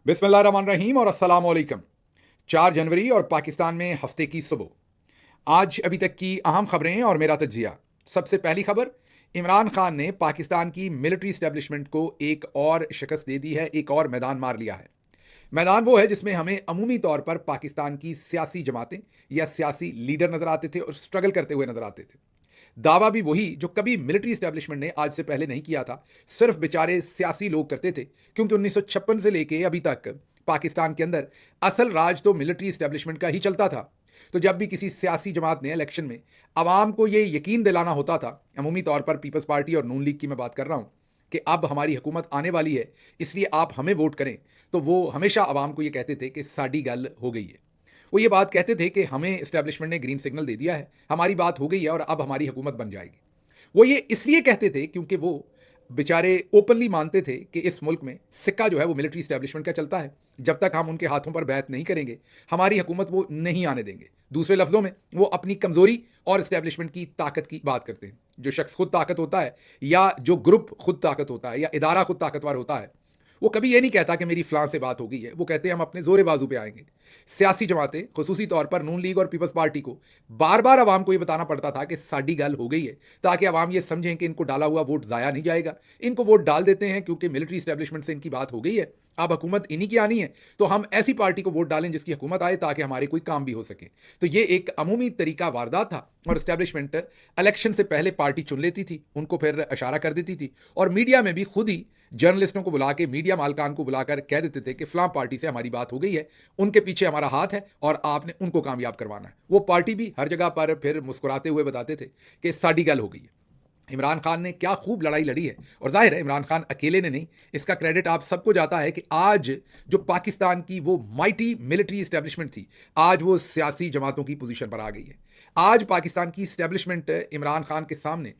बिस्मिल्लाहिर्रहमानिर्रहीम और अस्सलाम वालेकुम। 4 जनवरी और पाकिस्तान में हफ्ते की सुबह। आज अभी तक की अहम खबरें और मेरा तज्जिया। सबसे पहली खबर, इमरान खान ने पाकिस्तान की मिलिट्री इस्टेब्लिशमेंट को एक और शिकस्त दे दी है, एक और मैदान मार लिया है। मैदान वो है जिसमें हमें अमूमी तौर पर पाकिस्तान की सियासी जमातें या सियासी लीडर नजर आते थे और स्ट्रगल करते हुए नजर आते थे। दावा भी वही जो कभी मिलिट्री इस्टेब्लिशमेंट ने आज से पहले नहीं किया था, सिर्फ बेचारे सियासी लोग करते थे, क्योंकि 1956 से लेके अभी तक पाकिस्तान के अंदर असल राज तो मिलिट्री इस्टेब्लिशमेंट का ही चलता था। तो जब भी किसी सियासी जमात ने इलेक्शन में आवाम को यह यकीन दिलाना होता था, अमूमी तौर पर पीपल्स पार्टी और नून लीग की मैं बात कर रहा हूं, कि अब हमारी हुकूमत आने वाली है, इसलिए आप हमें वोट करें, तो वो हमेशा आवाम को यह कहते थे कि साड़ी गल हो गई है। वो ये बात कहते थे कि हमें इस्टेब्लिशमेंट ने ग्रीन सिग्नल दे दिया है, हमारी बात हो गई है और अब हमारी हुकूमत बन जाएगी। वो ये इसलिए कहते थे क्योंकि वो बेचारे ओपनली मानते थे कि इस मुल्क में सिक्का जो है वो मिलिट्री इस्टेब्लिशमेंट का चलता है। जब तक हम उनके हाथों पर बैत नहीं करेंगे, हमारी हुकूमत वो नहीं आने देंगे। दूसरे लफ्जों में वो अपनी कमजोरी और इस्टेब्लिशमेंट की ताकत की बात करते हैं। जो शख्स खुद ताकत होता है, या जो ग्रुप खुद ताकत होता है, या इदारा खुद ताकतवर होता है, वो कभी ये नहीं कहता कि मेरी फलां से बात हो गई है। वो कहते हैं हम अपने जोरे बाजू पे आएंगे। सियासी जमातें, खुसूसी तौर पर नून लीग और पीपल्स पार्टी को बार बार आवाम को ये बताना पड़ता था कि साडी गल हो गई है, ताकि आवाम ये समझें कि इनको डाला हुआ वोट ज़ाया नहीं जाएगा। इनको वोट डाल देते हैं क्योंकि मिलिट्री इस्टेब्लिशमेंट से इनकी बात हो गई है, अब हुकूमत इन्हीं की आनी है, तो हम ऐसी पार्टी को वोट डालें जिसकी हुकूमत आए, ताकि हमारे कोई काम भी हो सके। तो ये एक अमूमी तरीका वारदात था। और इस्टेब्लिशमेंट इलेक्शन से पहले पार्टी चुन लेती थी, उनको फिर इशारा कर देती थी, और मीडिया में भी खुद ही जर्नलिस्टों को बुला के, मीडिया मालकान को बुलाकर कह देते थे कि फलां पार्टी से हमारी बात हो गई है, उनके पीछे हमारा हाथ है और आपने उनको कामयाब करवाना है। वो पार्टी भी हर जगह पर फिर मुस्कुराते हुए बताते थे कि साडी गल हो गई है। इमरान खान ने क्या खूब लड़ाई लड़ी है, और जाहिर है इमरान खान अकेले ने नहीं, इसका क्रेडिट आप सबको जाता है कि आज जो पाकिस्तान की वो माइटी मिलिट्री इस्टेब्लिशमेंट थी, आज वो सियासी जमातों की पोजीशन पर आ गई है। आज पाकिस्तान की इस्टेब्लिशमेंट इमरान खान के सामने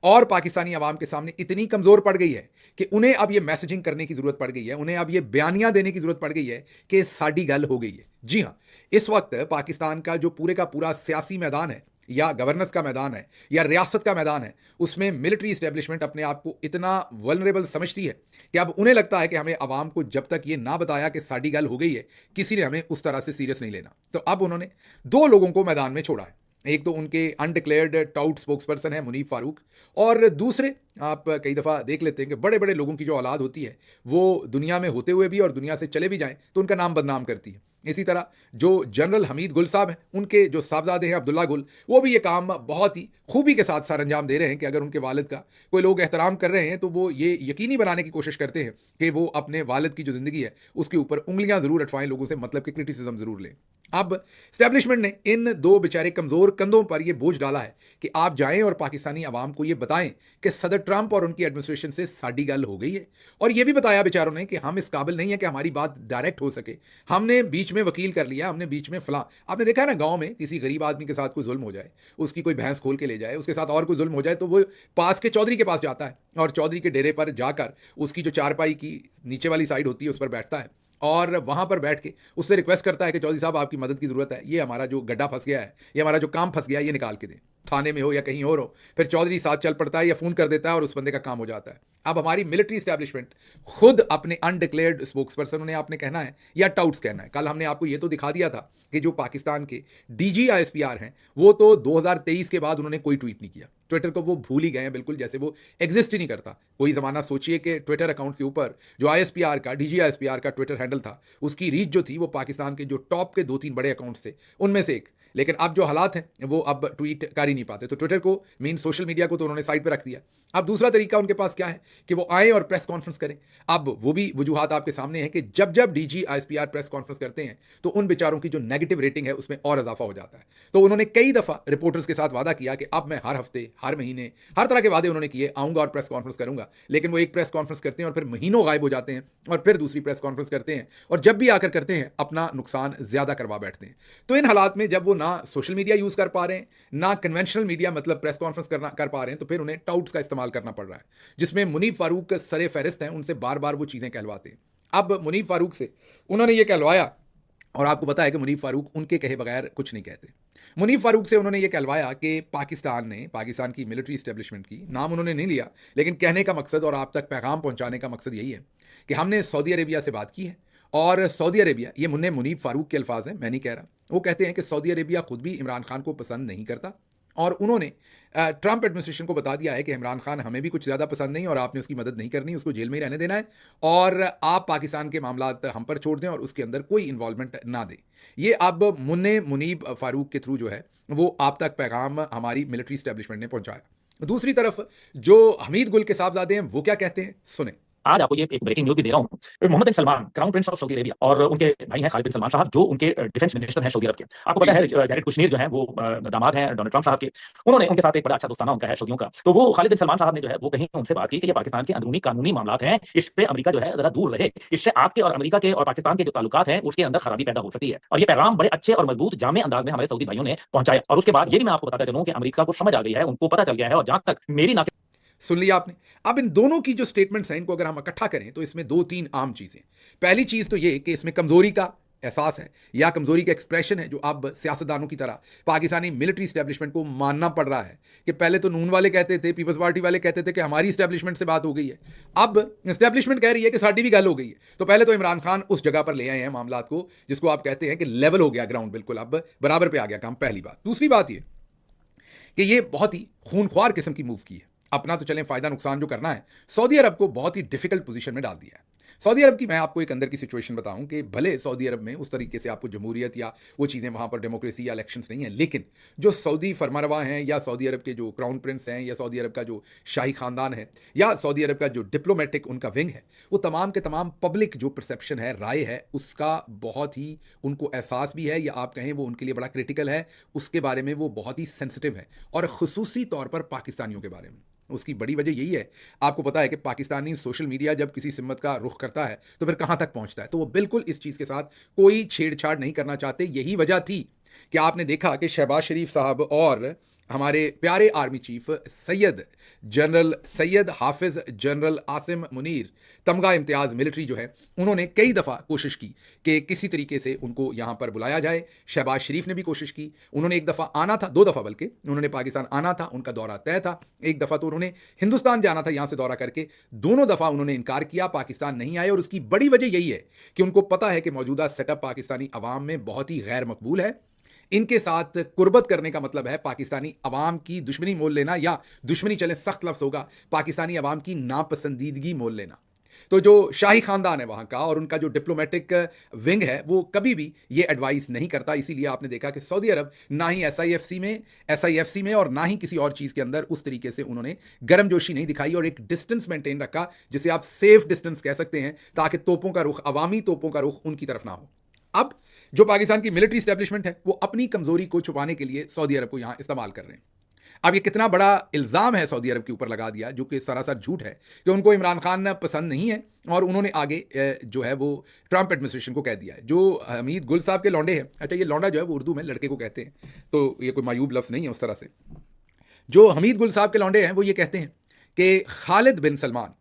और पाकिस्तानी अवाम के सामने इतनी कमजोर पड़ गई है कि उन्हें अब यह मैसेजिंग करने की जरूरत पड़ गई है, उन्हें अब यह बयानियां देने की जरूरत पड़ गई है कि साडी गल हो गई है। जी हां, इस वक्त पाकिस्तान का जो पूरे का पूरा सियासी मैदान है, या गवर्नेंस का मैदान है, या रियासत का मैदान है, उसमें मिलिट्री इस्टेब्लिशमेंट अपने आप को इतना वल्नरेबल समझती है कि अब उन्हें लगता है कि हमें अवाम को जब तक ये ना बताया कि साडी गल हो गई है, किसी ने हमें उस तरह से सीरियस नहीं लेना। तो अब उन्होंने दो लोगों को मैदान में छोड़ा है। एक तो उनके अनडिक्लेयर्ड टाउट स्पोक्स पर्सन है मुनीफ फारूक, और दूसरे आप कई दफ़ा देख लेते हैं कि बड़े बड़े लोगों की जो औलाद होती है, वो दुनिया में होते हुए भी और दुनिया से चले भी जाएं तो उनका नाम बदनाम करती है। इसी तरह जो जनरल हमीद गुल साहब हैं, उनके जो साहबजादे हैं अब्दुल्ला गुल, वो भी ये काम बहुत ही खूबी के साथ सर अंजाम दे रहे हैं कि अगर उनके वालिद का कोई लोग एहतराम कर रहे हैं, तो वो ये यकीनी बनाने की कोशिश करते हैं कि वो अपने वालिद की जो ज़िंदगी है उसके ऊपर उंगलियां ज़रूर अटवाएं, लोगों से मतलब कि क्रिटिसिज्म ज़रूर लें। अब स्टैब्लिशमेंट ने इन दो बेचारे कमज़ोर कंधों पर यह बोझ डाला है कि आप जाएं और पाकिस्तानी अवाम को यह बताएं कि सदर ट्रंप और उनकी एडमिनिस्ट्रेशन से साडी गल हो गई है, और यह भी बताया बेचारों ने कि हम इस काबिल नहीं है कि हमारी बात डायरेक्ट हो सके, हमने बीच में वकील कर लिया, हमने बीच में फलां। आपने देखा है ना, गांव में किसी गरीब आदमी के साथ कोई जुल्म हो जाए, उसकी कोई भैंस खोल के ले जाए, उसके साथ और कोई जुल्म हो जाए, तो वो पास के चौधरी के पास जाता है और चौधरी के डेरे पर जाकर उसकी जो चारपाई की नीचे वाली साइड होती है उस पर बैठता है, और वहां पर बैठ के उससे रिक्वेस्ट करता है कि चौधरी साहब आपकी मदद की जरूरत है, ये हमारा जो गड्ढा फंस गया है, ये हमारा जो काम फंस गया है, ये निकाल के दें, थाने में हो या कहीं और हो। फिर चौधरी साथ चल पड़ता है या फोन कर देता है और उस बंदे का काम हो जाता है। अब हमारी मिलिट्री स्टैब्लिशमेंट खुद अपने अनडिक्लेयर्ड स्पोक्स पर्सन, उन्हें आपने कहना है या टाउट्स कहना है, कल हमने आपको ये तो दिखा दिया था कि जो पाकिस्तान के डीजी आईएसपीआर हैं, वो तो 2023 के बाद उन्होंने कोई ट्वीट नहीं किया। ट्विटर को वो भूल ही गए हैं, बिल्कुल जैसे वो एग्जिस्ट ही नहीं करता। कोई ज़माना सोचिए कि ट्विटर अकाउंट के ऊपर जो आईएसपीआर का, डीजी आईएसपीआर का ट्विटर हैंडल था, उसकी रीच जो थी वो पाकिस्तान के जो टॉप के 2-3 बड़े अकाउंट्स थे उनमें से एक। लेकिन अब जो हालात हैं वो अब ट्वीट कर ही नहीं पाते, तो ट्विटर को, मेन सोशल मीडिया को तो उन्होंने साइड पर रख दिया। अब दूसरा तरीका उनके पास क्या है कि वो आए और प्रेस कॉन्फ्रेंस करें। अब वो भी वजूहात आपके सामने हैं कि जब जब डीजी आईएसपीआर प्रेस कॉन्फ्रेंस करते हैं तो उन बेचारों की जो नेगेटिव रेटिंग है उसमें और इजाफा हो जाता है। तो उन्होंने कई दफ़ा रिपोर्टर्स के साथ वादा किया कि अब मैं हर हफ्ते, हर महीने, हर तरह के वादे उन्होंने किए, आऊंगा और प्रेस कॉन्फ्रेंस करूंगा। लेकिन वो एक प्रेस कॉन्फ्रेंस करते हैं और फिर महीनों गायब हो जाते हैं, और फिर दूसरी प्रेस कॉन्फ्रेंस करते हैं, और जब भी आकर करते हैं अपना नुकसान ज्यादा करवा बैठते हैं। तो इन हालात में जब वो ना सोशल मीडिया यूज कर पा रहे हैं, ना कन्वेंशनल मीडिया मतलब प्रेस कॉन्फ्रेंस कर पा रहे हैं, तो फिर उन्हें टाउट्स का इस्तेमाल करना पड़ रहा है, जिसमें मुनीफ फारूक सरे फहरिस्त हैं, उनसे बार बार वो चीजें कहलवाते हैं। अब मुनीफ फारूक से उन्होंने ये कहलवाया, और आपको पता है कि मुनीफ फारूक उनके कहे बगैर कुछ नहीं कहते। मुनीफ फारूक से उन्होंने ये कहलवाया कि पाकिस्तान की मिलिट्री इस्टेब्लिशमेंट की नाम उन्होंने नहीं लिया, लेकिन कहने का मकसद और आप तक पैगाम पहुंचाने का मकसद यही है कि हमने सऊदी अरेबिया से बात की है, और सऊदी अरेबिया, ये मुन्ने मुनीब फारूक के अल्फाज हैं, मैं नहीं कह रहा, वो कहते हैं कि सऊदी अरेबिया खुद भी इमरान खान को पसंद नहीं करता और उन्होंने ट्रंप एडमिनिस्ट्रेशन को बता दिया है कि इमरान खान हमें भी कुछ ज़्यादा पसंद नहीं और आपने उसकी मदद नहीं करनी, उसको जेल में ही रहने देना है और आप पाकिस्तान के मामलात हम पर छोड़ दें और उसके अंदर कोई इन्वॉल्वमेंट ना दें। ये अब मुन्ने मुनीब फारूक के थ्रू जो है वो आप तक पैगाम हमारी मिलिट्री स्टैब्लिशमेंट ने पहुंचाया। दूसरी तरफ जो हमीद गुल के साहबजादे हैं वो क्या कहते हैं, सुने। आज आपको ये एक ब्रेकिंग न्यूज भी दे रहा हूँ। Mohammed bin Salman, crown prince of Saudi Arabia, और उनके भाई हैं खालिद बिन सलमान साहब, जो उनके डिफेंस मिनिस्टर हैं सऊदी अरब के। आपको पता है जैरेड कुशनेर जो है वो दामाद हैं डोनाल्ड ट्रंप साहब के। उन्होंने उनके साथ एक बड़ा अच्छा दोस्ताना उनका है सऊदियों का। तो वो खालिद बिन सलमान साहब ने जो है वो कहीं उनसे बात की कि ये पाकिस्तान के अंदरूनी कानूनी मामलात हैं, इस पे अमेरिका जो है जरा दूर रहे, इससे आपके और अमेरिका के और पाकिस्तान के जो ताल्लुकात हैं उसके अंदर खराबी पैदा हो सकती है। और ये पैगाम बड़े अच्छे और मजबूत जामे अंदाज में हमारे सऊदी भाइयों ने पहुंचाया। और उसके बाद ये भी मैं आपको बताता चलूं कि अमेरिका को समझ आ गई है, उनको पता चल गया है। और जहां तक मेरी ना सुन लिया आपने। अब इन दोनों की जो स्टेटमेंट्स हैं इनको अगर हम इकट्ठा करें तो इसमें दो तीन आम चीजें। पहली चीज तो ये कि इसमें कमजोरी का एहसास है या कमजोरी का एक्सप्रेशन है जो अब सियासतदानों की तरह पाकिस्तानी मिलिट्री स्टैब्लिशमेंट को मानना पड़ रहा है कि पहले तो नून वाले कहते थे, पीपल्स पार्टी वाले कहते थे कि हमारी स्टैब्लिशमेंट से बात हो गई है, अब स्टैब्लिशमेंट कह रही है कि साडी भी गल हो गई है। तो पहले तो इमरान खान उस जगह पर ले आए हैं मामलात को जिसको आप कहते हैं कि लेवल हो गया ग्राउंड, बिल्कुल अब बराबर पे आ गया काम, पहली बात। दूसरी बात ये कि ये बहुत ही खूनख्वार किस्म की मूव की है। अपना तो चलें, फायदा नुकसान जो करना है, सऊदी अरब को बहुत ही डिफिकल्ट पोजीशन में डाल दिया है। सऊदी अरब की मैं आपको एक अंदर की सिचुएशन बताऊं कि भले सऊदी अरब में उस तरीके से आपको जमहूरियत या वो चीज़ें वहां पर डेमोक्रेसी या इलेक्शंस नहीं है, लेकिन जो सऊदी फरमारवा हैं या सऊदी अरब के जो क्राउन प्रिंस हैं या सऊदी अरब का जो शाही खानदान है या सऊदी अरब का जो डिप्लोमेटिक उनका विंग है, वो तमाम के तमाम पब्लिक जो परसेप्शन है, राय है, उसका बहुत ही उनको एहसास भी है या आप कहें वो उनके लिए बड़ा क्रिटिकल है, उसके बारे में वो बहुत ही सेंसिटिव है और खुसूसी तौर पर पाकिस्तानियों के बारे में। उसकी बड़ी वजह यही है, आपको पता है कि पाकिस्तानी सोशल मीडिया जब किसी सिमत का रुख करता है तो फिर कहां तक पहुंचता है, तो वो बिल्कुल इस चीज़ के साथ कोई छेड़छाड़ नहीं करना चाहते। यही वजह थी कि आपने देखा कि शहबाज शरीफ साहब और हमारे प्यारे आर्मी चीफ सैयद हाफिज जनरल आसिम मुनीर तमगा इम्तियाज़ मिलिट्री जो है, उन्होंने कई दफ़ा कोशिश की कि किसी तरीके से उनको यहाँ पर बुलाया जाए। शहबाज शरीफ ने भी कोशिश की, उन्होंने एक दफ़ा आना था, दो दफ़ा बल्कि उन्होंने पाकिस्तान आना था, उनका दौरा तय था। एक दफ़ा तो उन्होंने हिंदुस्तान जाना था यहाँ से दौरा करके, दोनों दफ़ा उन्होंने इनकार किया, पाकिस्तान नहीं आए। और उसकी बड़ी वजह यही है कि उनको पता है कि मौजूदा सेटअप पाकिस्तानी अवाम में बहुत ही गैर मकबूल है। इनके साथ कुर्बत करने का मतलब है पाकिस्तानी अवाम की दुश्मनी मोल लेना, या दुश्मनी चले सख्त लफ्ज़ होगा, पाकिस्तानी अवाम की नापसंदीदगी मोल लेना। तो जो शाही खानदान है वहाँ का और उनका जो डिप्लोमेटिक विंग है वो कभी भी ये एडवाइस नहीं करता। इसीलिए आपने देखा कि सऊदी अरब ना ही एसआईएफसी में और ना ही किसी और चीज़ के अंदर उस तरीके से उन्होंने गर्मजोशी नहीं दिखाई और एक डिस्टेंस मेंटेन रखा, जिसे आप सेफ डिस्टेंस कह सकते हैं, ताकि तोपों का रुख, अवामी तोपों का रुख उनकी तरफ ना हो। अब जो पाकिस्तान की मिलिट्री स्टैब्लिशमेंट है वो अपनी कमजोरी को छुपाने के लिए सऊदी अरब को यहां इस्तेमाल कर रहे हैं। अब ये कितना बड़ा इल्ज़ाम है सऊदी अरब के ऊपर लगा दिया, जो कि सरासर झूठ है, कि उनको इमरान खान पसंद नहीं है और उन्होंने आगे जो है वो ट्रंप एडमिनिस्ट्रेशन को कह दिया है। जो हमीद गुल साहब के लौंडे हैं, अच्छा ये लौंडा जो है वो उर्दू में लड़के को कहते हैं, तो ये कोई मायूब लफ्ज़ नहीं है उस तरह से। जो हमीद गुल साहब के लौंडे हैं वो ये कहते हैं कि खालिद बिन सलमान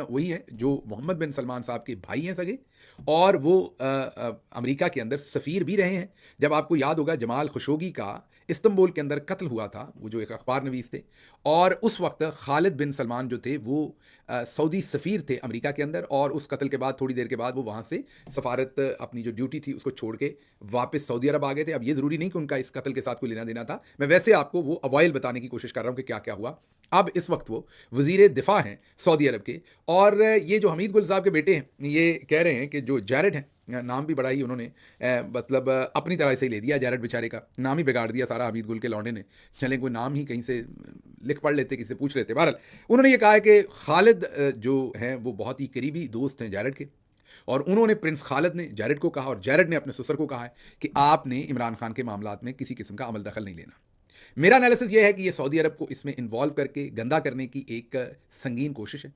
वही है जो मोहम्मद बिन सलमान साहब के भाई हैं सगे, और वो अमेरिका के अंदर सफ़ीर भी रहे हैं। जब आपको याद होगा जमाल खशोगी का इस्तांबुल के अंदर कत्ल हुआ था, वो जो एक अखबार नवीस थे, और उस वक्त खालिद बिन सलमान जो थे वो सऊदी सफ़ीर थे अमेरिका के अंदर, और उस कत्ल के बाद थोड़ी देर के बाद वो वहाँ से सफारत अपनी जो ड्यूटी थी उसको छोड़ के वापस सऊदी अरब आ गए थे। अब ये ज़रूरी नहीं कि उनका इस कत्ल के साथ कोई लेना देना था, मैं वैसे आपको वो अवॉइल बताने की कोशिश कर रहा हूँ कि क्या क्या हुआ। अब इस वक्त वो वज़ीर दिफा हैं सऊदी अरब के, और ये जो हमीद गुल साहब के बेटे हैं ये कह रहे हैं कि जो जैरेड हैं, नाम भी बड़ा ही उन्होंने मतलब अपनी तरह से ही ले दिया, जैरेड बेचारे का नाम ही बिगाड़ दिया सारा हमीद गुल के लौंडे ने। चलें कोई नाम ही कहीं से लिख पढ़ लेते, किसी से पूछ लेते। बहरहाल उन्होंने ये कहा है कि खालिद जो हैं वो बहुत ही करीबी दोस्त हैं जैरेड के, और उन्होंने प्रिंस खालिद ने जैरेड को कहा और जैरेड ने अपने ससुर को कहा है कि आपने इमरान खान के मामलात में किसी किस्म का अमल दखल नहीं लेना। मेरा एनालिसिस यह है कि यह सऊदी अरब को इसमें इन्वॉल्व करके गंदा करने की एक संगीन कोशिश है।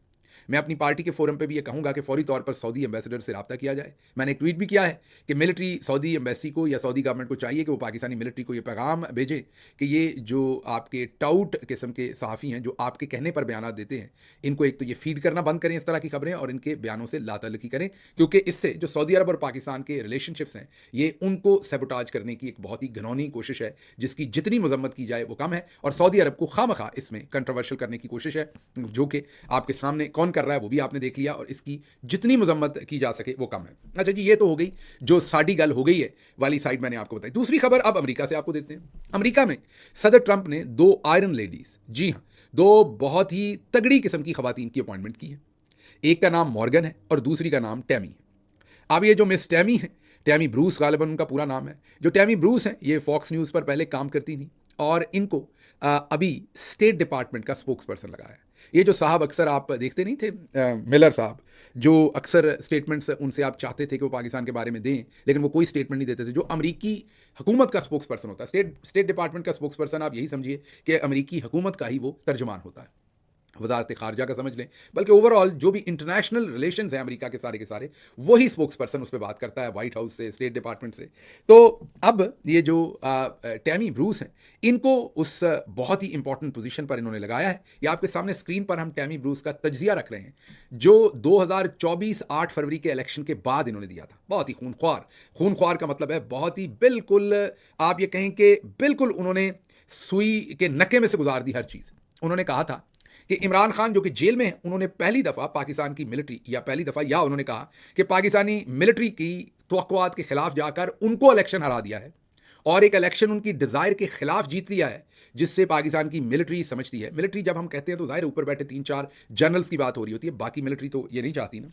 मैं अपनी पार्टी के फोरम पे भी ये कहूँगा कि फौरी तौर पर सऊदी एम्बेसडर से रब्ता किया जाए। मैंने एक ट्वीट भी किया है कि मिलिट्री सऊदी एम्बेसी को या सऊदी गवर्नमेंट को चाहिए कि वो पाकिस्तानी मिलिट्री को ये पैगाम भेजे कि ये जो आपके टाउट किस्म के सहाफ़ी हैं जो आपके कहने पर बयान देते हैं, इनको एक तो ये फीड करना बंद करें इस तरह की खबरें, और इनके बयानों से लातल्लुकी करें, क्योंकि इससे जो सऊदी अरब और पाकिस्तान के रिलेशनशिप्स हैं ये उनको सेबोटाज करने की एक बहुत ही घिनौनी कोशिश है, जिसकी जितनी मजम्मत की जाए वो कम है। और सऊदी अरब को खामखा इसमें कंट्रोवर्शियल करने की कोशिश है, जो कि आपके सामने कौन कर रहा है वो भी आपने देख लिया, और इसकी जितनी मजम्मत की जा सके वो कम है। अच्छा जी, ये तो हो गई जो साड़ी गल हो गई है वाली साइड मैंने आपको बताई। दूसरी खबर अब अमेरिका से आपको देते हैं। अमेरिका में सदर ट्रंप ने 2 आयरन लेडीज, जी हाँ, 2 बहुत ही तगड़ी किस्म की खवातीन की अपॉइंटमेंट की है। एक का नाम मॉर्गन है और दूसरी का नाम टैमी है। अब ये जो मिस टैमी है, टैमी ब्रूस गालिबन उनका पूरा नाम है। जो टैमी ब्रूस हैं ये फॉक्स न्यूज़ पर पहले काम करती थी और इनको अभी स्टेट डिपार्टमेंट का स्पोक्स पर्सन लगाया है। ये जो साहब अक्सर आप देखते नहीं थे, मिलर साहब, जो अक्सर स्टेटमेंट्स उनसे आप चाहते थे कि वो पाकिस्तान के बारे में दें, लेकिन वो कोई स्टेटमेंट नहीं देते थे। जो अमेरिकी हुकूमत का स्पोक्स पर्सन होता है, स्टेट डिपार्टमेंट का स्पोक्स पर्सन, आप यही समझिए कि अमेरिकी हुकूमत का ही वो तर्जुमान होता है, वजारत खारजा का समझ लें। बल्कि ओवरऑल जो भी इंटरनेशनल रिलेशंस हैं अमेरिका के सारे वही स्पोक्स पर्सन उस पर बात करता है, वाइट हाउस से, स्टेट डिपार्टमेंट से। तो अब ये जो टैमी ब्रूस हैं, इनको उस बहुत ही इंपॉर्टेंट पोजीशन पर इन्होंने लगाया है। ये आपके सामने स्क्रीन पर हम टैमी ब्रूस का तज्जिया रख रहे हैं, जो 2024 8 फरवरी के इलेक्शन के बाद इन्होंने दिया था। बहुत ही खूनख्वार का मतलब है बहुत ही, बिल्कुल आप ये कहें कि बिल्कुल उन्होंने सुई के नक्के में से गुजार दी हर चीज़। उन्होंने कहा था कि इमरान खान जो कि जेल में है, उन्होंने पहली दफ़ा पाकिस्तान की मिलिट्री या उन्होंने कहा कि पाकिस्तानी मिलिट्री की तवक्कुआत के खिलाफ जाकर उनको इलेक्शन हरा दिया है और एक इलेक्शन उनकी डिज़ायर के खिलाफ जीत लिया है, जिससे पाकिस्तान की मिलिट्री समझती है। मिलिट्री जब हम कहते हैं तो ज़ाहिर ऊपर बैठे 3-4 जनरल्स की बात हो रही होती है, बाकी मिलिट्री तो ये नहीं चाहती ना।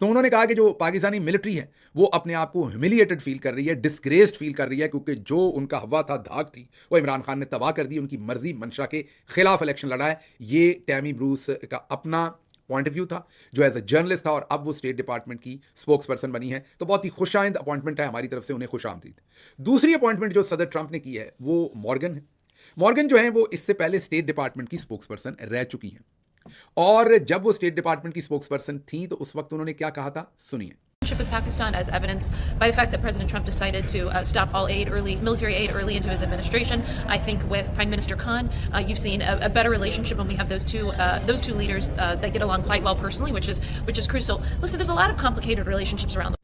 तो उन्होंने कहा कि जो पाकिस्तानी मिलिट्री है वो अपने आप को ह्यूमिलिएटेड फील कर रही है, डिस्ग्रेस्ड फील कर रही है, क्योंकि जो उनका हवा था, धाक थी, वो इमरान खान ने तबाह कर दी। उनकी मर्जी मंशा के खिलाफ इलेक्शन लड़ा है। ये टैमी ब्रूस का अपना पॉइंट ऑफ व्यू था, जो एज अ जर्नलिस्ट था, और अब वो स्टेट डिपार्टमेंट की स्पोक्स पर्सन बनी है। तो बहुत ही खुशाइंद अपॉइंटमेंट है, हमारी तरफ से उन्हें खुशामदीद। दूसरी अपॉइंटमेंट जो सदर ट्रंप ने की है वो मॉर्गन है। मॉर्गन जो है वो इससे पहले स्टेट डिपार्टमेंट की स्पोक्स पर्सन रह चुकी हैं, और जब वो स्टेट डिपार्टमेंट की स्पोक्स पर्सन थी तो उस वक्त उन्होंने क्या कहा था, सुनिए। With Pakistan, as evidenced by the fact that President Trump decided to stop all military aid early into his administration. I think with Prime Minister Khan, you've seen a better relationship when we have those two leaders that get along quite well personally, which is crucial. Listen, there's a lot of complicated relationships around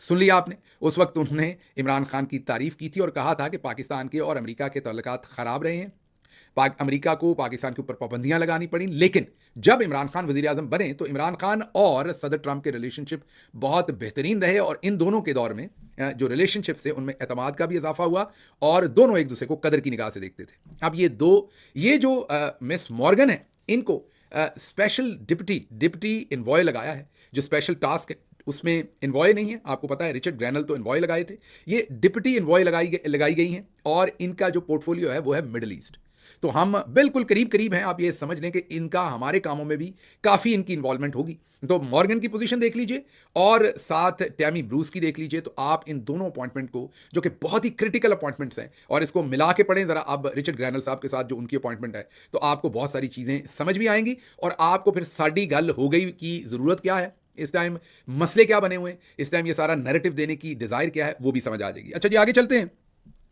सुन लिया आपने। उस वक्त उन्होंने इमरान खान की तारीफ की थी और कहा था कि पाकिस्तान के और अमेरिका के ताल्लुकात ख़राब रहे हैं, अमेरिका को पाकिस्तान के ऊपर पाबंदियां लगानी पड़ी। लेकिन जब इमरान खान वज़ीर आज़म बने तो इमरान खान और सदर ट्रंप के रिलेशनशिप बहुत बेहतरीन रहे, और इन दोनों के दौर में जो रिलेशनशिप्स थे उनमें एतमाद का भी इजाफा हुआ और दोनों एक दूसरे को कदर की निगाह से देखते थे। अब ये जो मिस मॉर्गन है, इनको स्पेशल डिप्टी इन्वॉय लगाया है। जो स्पेशल टास्क है उसमें इन्वॉय नहीं है, आपको पता है रिचर्ड ग्रैनल तो इन्वॉय लगाए थे, ये डिप्टी इन्वॉय लगाई गई हैं, और इनका जो पोर्टफोलियो है वो है मिडल ईस्ट। तो हम बिल्कुल करीब हैं, आप ये समझ लें कि इनका हमारे कामों में भी काफ़ी इनकी इन्वॉल्वमेंट होगी। तो मॉर्गन की पोजीशन देख लीजिए और साथ टैमी ब्रूस की देख लीजिए, तो आप इन दोनों अपॉइंटमेंट को, जो कि बहुत ही क्रिटिकल अपॉइंटमेंट्स हैं, और इसको मिला के पढ़ें ज़रा अब रिचर्ड ग्रैनल साहब के साथ जो उनकी अपॉइंटमेंट है, तो आपको बहुत सारी चीज़ें समझ भी आएंगी, और आपको फिर साड़ी गल हो गई की ज़रूरत क्या है, इस टाइम मसले क्या बने हुए हैं, इस टाइम ये सारा नैरेटिव देने की डिज़ायर क्या है, वो भी समझ आ जाएगी। अच्छा जी, आगे चलते हैं।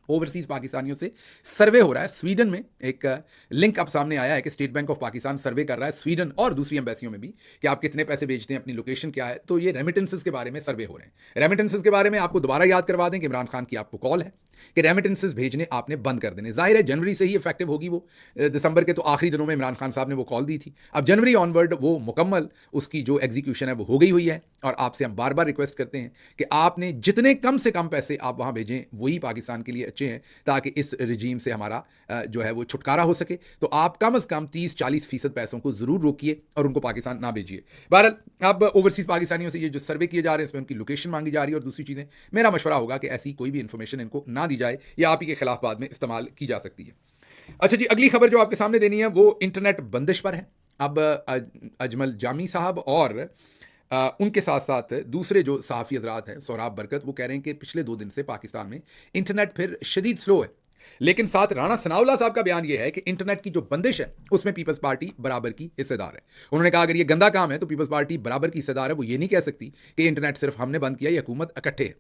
ओवरसीज पाकिस्तानियों से सर्वे हो रहा है स्वीडन में। एक लिंक अब सामने आया है कि स्टेट बैंक ऑफ पाकिस्तान सर्वे कर रहा है स्वीडन और दूसरी एम्बेसियों में भी कि आप कितने पैसे भेजते हैं, अपनी लोकेशन क्या है। तो ये रेमिटेंसेस के बारे में सर्वे हो रहे हैं। रेमिटेंसेस के बारे में आपको दोबारा याद करवा दें कि इमरान खान की आपको कॉल है कि रेमिटेंसेस भेजने आपने बंद कर देने। जाहिर है जनवरी से ही इफेक्टिव होगी, वो दिसंबर के तो आखिरी दिनों में इमरान खान साहब ने वो कॉल दी थी। अब जनवरी ऑनवर्ड वो मुकम्मल उसकी जो एग्जीक्यूशन है वो हो गई हुई है, और आपसे हम बार बार रिक्वेस्ट करते हैं कि आपने जितने कम से कम पैसे आप वहाँ भेजें वही पाकिस्तान के लिए अच्छे हैं, ताकि इस रजीम से हमारा जो है वो छुटकारा हो सके। तो आप कम से कम 30-40% पैसों को ज़रूर रोकिए और उनको पाकिस्तान ना भेजिए। बहरहाल अब ओवरसीज़ पाकिस्तानियों से ये जो सर्वे किए जा रहे हैं इसमें उनकी लोकेशन मांगी जा रही है, और दूसरी चीज़ें मेरा मशवरा होगा कि ऐसी कोई भी इन्फॉर्मेशन इनको ना दी जाए, या आप ही के खिलाफ बाद में इस्तेमाल की जा सकती है। अच्छा जी, अगली खबर जो आपके सामने देनी है वो इंटरनेट बंदिश पर है। अब अजमल जामी साहब और उनके साथ साथ दूसरे जो सहाफ़ी हज़रात हैं, सोहराब बरकत, वो कह रहे हैं कि पिछले 2 दिन से पाकिस्तान में इंटरनेट फिर शदीद स्लो है। लेकिन साथ राणा सनाउल्लाह साहब का बयान यह है कि इंटरनेट की जो बंदिश है उसमें पीपल्स पार्टी बराबर की हिस्सेदार है। उन्होंने कहा अगर ये गंदा काम है तो पीपल्स पार्टी बराबर की हिस्सेदार है। वो ये नहीं कह सकती कि इंटरनेट सिर्फ हमने बंद किया या हुकूमत इकट्ठे है।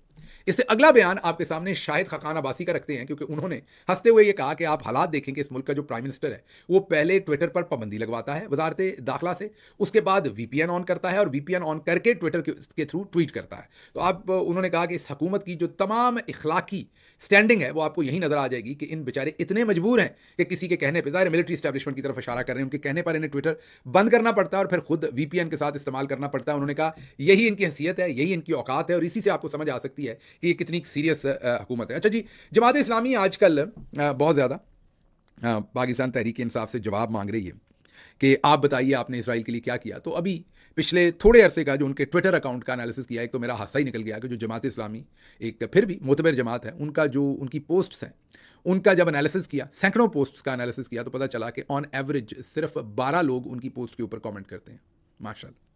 इससे अगला बयान आपके सामने शाहिद खकान अब्बासी का रखते हैं, क्योंकि उन्होंने हंसते हुए ये कहा कि आप हालात देखेंगे इस मुल्क का जो प्राइम मिनिस्टर है वो पहले ट्विटर पर पाबंदी लगवाता है वजारत दाखिला से, उसके बाद वीपीएन ऑन करता है और वीपीएन ऑन करके ट्विटर के थ्रू ट्वीट करता है। तो आप उन्होंने कहा कि इस हुकूमत की जो तमाम इखलाकी स्टैंडिंग है वो आपको यही नजर आ जाएगी कि इन बेचारे इतने मजबूर हैं कि किसी के कहने पर, ज़ाहिर मिलिट्री एस्टैब्लिशमेंट की तरफ इशारा कर रहे हैं, उनके कहने पर इन्हें ट्विटर बंद करना पड़ता है और फिर खुद वीपीएन के साथ इस्तेमाल करना पड़ता है। उन्होंने कहा यही इनकी हैसियत है, यही इनकी औकात है और इसी से आपको समझ आ सकती है कि ये कितनी सीरियस हुकूमत है। अच्छा जी, जमात इस्लामी आजकल बहुत ज़्यादा पाकिस्तान तहरीक इंसाफ से जवाब मांग रही है कि आप बताइए आपने इसराइल के लिए क्या किया। तो अभी पिछले थोड़े अरसे का जो उनके ट्विटर अकाउंट का एनालिसिस किया, एक तो मेरा हादसा ही निकल गया कि जो जमात इस्लामी एक फिर भी मोतबर जमात है, उनका जो उनकी पोस्ट्स हैं उनका जब एनालिसिस किया, सैकड़ों पोस्ट्स का एनालिसिस किया, तो पता चला कि ऑन एवरेज सिर्फ 12 लोग उनकी पोस्ट के ऊपर कमेंट करते हैं, माशाल्लाह।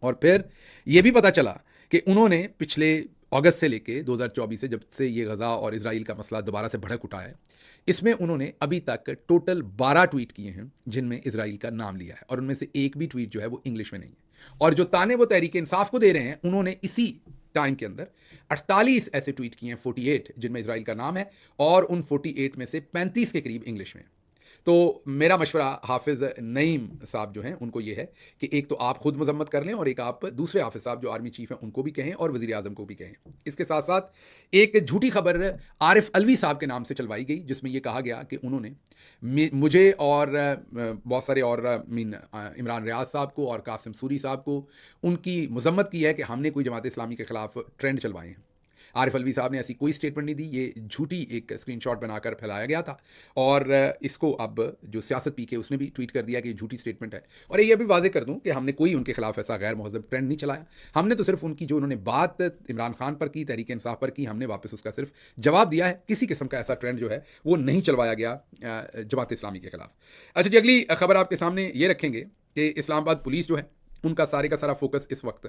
और फिर यह भी पता चला कि उन्होंने पिछले अगस्त से लेके 2024 से जब से ये गज़ा और इजराइल का मसला दोबारा से भड़क उठा है, इसमें उन्होंने अभी तक टोटल 12 ट्वीट किए हैं जिनमें इजराइल का नाम लिया है, और उनमें से एक भी ट्वीट जो है वो इंग्लिश में नहीं है। और जो ताने वो तहरीक इंसाफ को दे रहे हैं, उन्होंने इसी टाइम के अंदर 48 ऐसे ट्वीट किए हैं, 48 जिनमें इजराइल का नाम है, और उन 48 में से 35 के करीब इंग्लिश में। तो मेरा मशवरा हाफिज़ नईम साहब जो हैं उनको ये है कि एक तो आप खुद मजम्मत कर लें और एक आप दूसरे हाफिज़ साहब जो आर्मी चीफ हैं उनको भी कहें और वज़ीर आज़म को भी कहें। इसके साथ साथ एक झूठी खबर आरिफ अलवी साहब के नाम से चलवाई गई, जिसमें यह कहा गया कि उन्होंने मुझे और बहुत सारे और इमरान रियाज साहब को और कासिम सूरी साहब को उनकी मजम्मत की है कि हमने कोई जमात इस्लामी के खिलाफ ट्रेंड चलवाए हैं। आरिफ अलवी साहब ने ऐसी कोई स्टेटमेंट नहीं दी, ये झूठी एक स्क्रीनशॉट बनाकर फैलाया गया था, और इसको अब जो सियासत पीके उसने भी ट्वीट कर दिया कि ये झूठी स्टेटमेंट है। और ये भी वाज़ेह कर दूं कि हमने कोई उनके खिलाफ ऐसा गैर महज़ब ट्रेंड नहीं चलाया, हमने तो सिर्फ उनकी जो उन्होंने बात इमरान खान पर की, तहरीक इंसाफ पर की, हमने वापस उसका सिर्फ जवाब दिया है। किसी किस्म का ऐसा ट्रेंड जो है वो नहीं चलवाया गया जमात इस्लामी के खिलाफ। अच्छा जी, अगली खबर आपके सामने ये रखेंगे कि इस्लामाबाद पुलिस जो है उनका सारे का सारा फोकस इस वक्त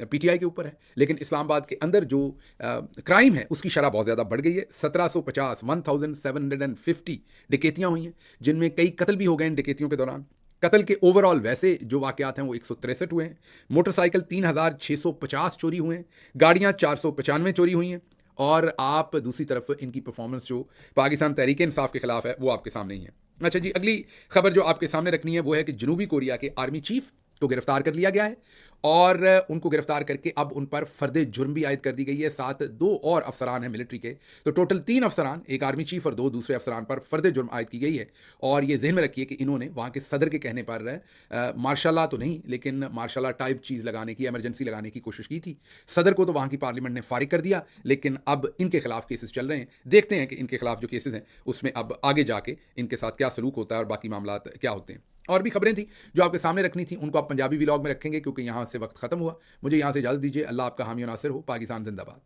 पीटीआई के ऊपर है, लेकिन इस्लामाबाद के अंदर जो क्राइम है उसकी शरह बहुत ज़्यादा बढ़ गई है। 1750 डकैतियाँ हुई हैं, जिनमें कई कत्ल भी हो गए इन डकैतियों के दौरान। कत्ल के ओवरऑल वैसे जो वाक़यात हैं वो 163 हुए हैं, मोटरसाइकिल 3650 चोरी हुए हैं, गाड़ियाँ 495 चोरी हुई हैं, और आप दूसरी तरफ इनकी परफॉर्मेंस जो पाकिस्तान तहरीक इंसाफ के खिलाफ है वो आपके सामने ही है। अच्छा जी, अगली खबर जो आपके सामने रखनी है वो है कि जनूबी कोरिया के आर्मी चीफ को गिरफ्तार कर लिया गया है, और उनको गिरफ्तार करके अब उन पर फर्दे जुर्म भी आयद कर दी गई है। साथ 2 और अफसरान हैं मिलिट्री के, तो टोटल 3 अफसरान, एक आर्मी चीफ और 2 दूसरे अफसरान पर फर्दे जुर्म आयद की गई है। और ये जहन में रखिए कि इन्होंने वहाँ के सदर के कहने पर मार्शल लॉ तो नहीं, लेकिन मार्शल लॉ टाइप चीज़ लगाने की, एमरजेंसी लगाने की कोशिश की थी। सदर को तो वहाँ की पार्लियामेंट ने फारिग कर दिया, लेकिन अब इनके खिलाफ केसेस चल रहे हैं। देखते हैं कि इनके खिलाफ जो केसेस हैं उसमें अब आगे जाके इनके साथ क्या सलूक होता है और बाकी मामला क्या होते हैं। और भी खबरें थी जो आपके सामने रखनी थी, उनको आप पंजाबी व्लॉग में रखेंगे क्योंकि यहाँ से वक्त खत्म हुआ। मुझे यहाँ से इजाज़त दीजिए। अल्लाह आपका हामी और नासिर हो। पाकिस्तान जिंदाबाद।